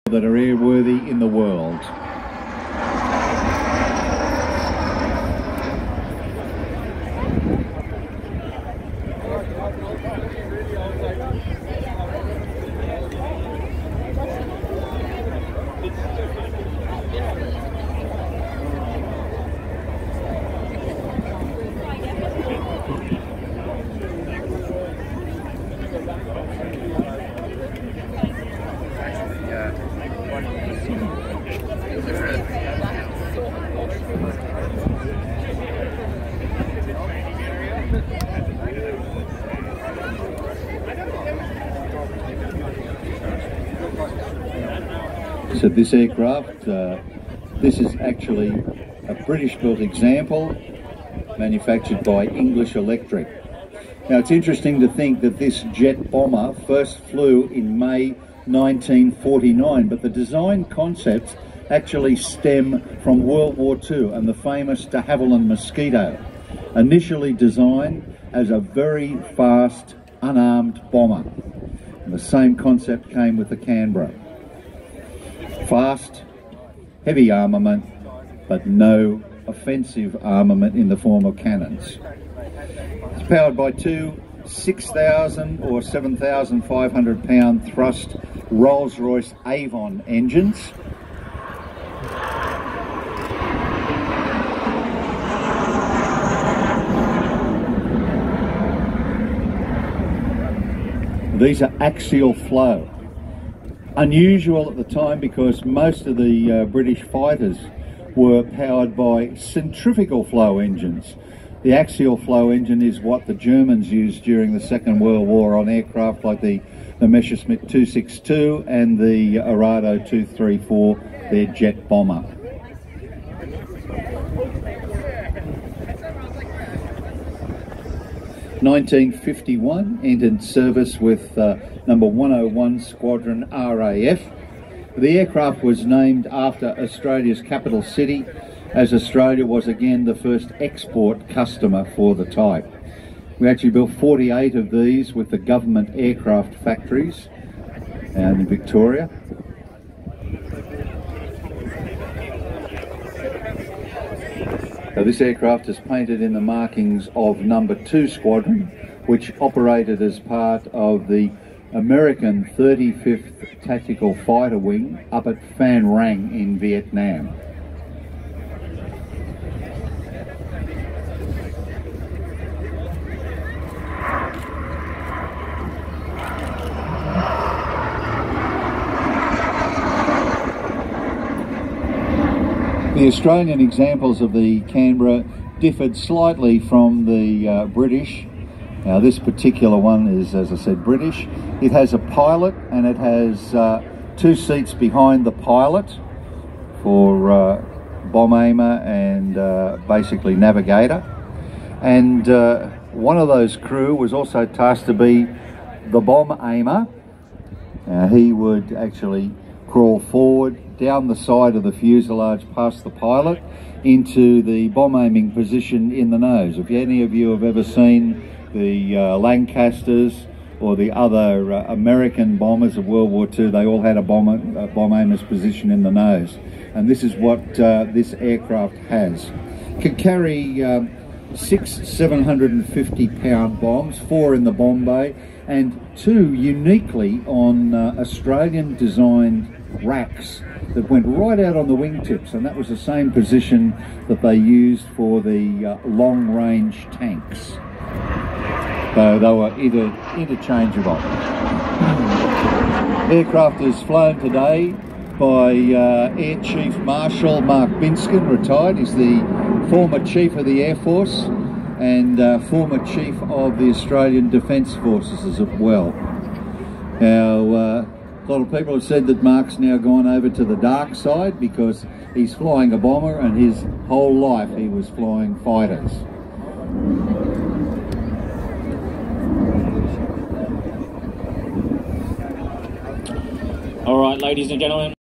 that are airworthy in the world. So this aircraft, this is actually a British-built example manufactured by English Electric. Now it's interesting to think that this jet bomber first flew in May 1949, but the design concepts actually stem from World War II and the famous de Havilland Mosquito, initially designed as a very fast, unarmed bomber. And the same concept came with the Canberra. Fast, heavy armament, but no offensive armament in the form of cannons. It's powered by two 6,000 or 7,500 pound thrust Rolls-Royce Avon engines. These are axial flow. Unusual at the time because most of the British fighters were powered by centrifugal flow engines. The axial flow engine is what the Germans used during the Second World War on aircraft like the Messerschmitt 262 and the Arado 234, their jet bomber. In 1951, entered service with number 101 Squadron RAF. The aircraft was named after Australia's capital city, as Australia was again the first export customer for the type. We actually built 48 of these with the government aircraft factories down in Victoria. So this aircraft is painted in the markings of number 2 Squadron, which operated as part of the American 35th Tactical Fighter Wing up at Phan Rang in Vietnam. The Australian examples of the Canberra differed slightly from the British. Now this particular one is, as I said, British. It has a pilot and it has 2 seats behind the pilot for bomb aimer and basically navigator. And one of those crew was also tasked to be the bomb aimer. He would actually crawl forward down the side of the fuselage past the pilot into the bomb aiming position in the nose. If any of you have ever seen the Lancasters or the other American bombers of World War II, they all had a bomb aimer's position in the nose. And this is what this aircraft has. It can carry 6 750 pound bombs, 4 in the bomb bay, and 2 uniquely on Australian designed racks that went right out on the wingtips, and that was the same position that they used for the long-range tanks. So they were interchangeable. Aircraft is flown today by Air Chief Marshal Mark Binskin, retired. He's the former Chief of the Air Force and former Chief of the Australian Defence Forces as well. Now, a lot of people have said that Mark's now gone over to the dark side because he's flying a bomber, and his whole life he was flying fighters. All right, ladies and gentlemen.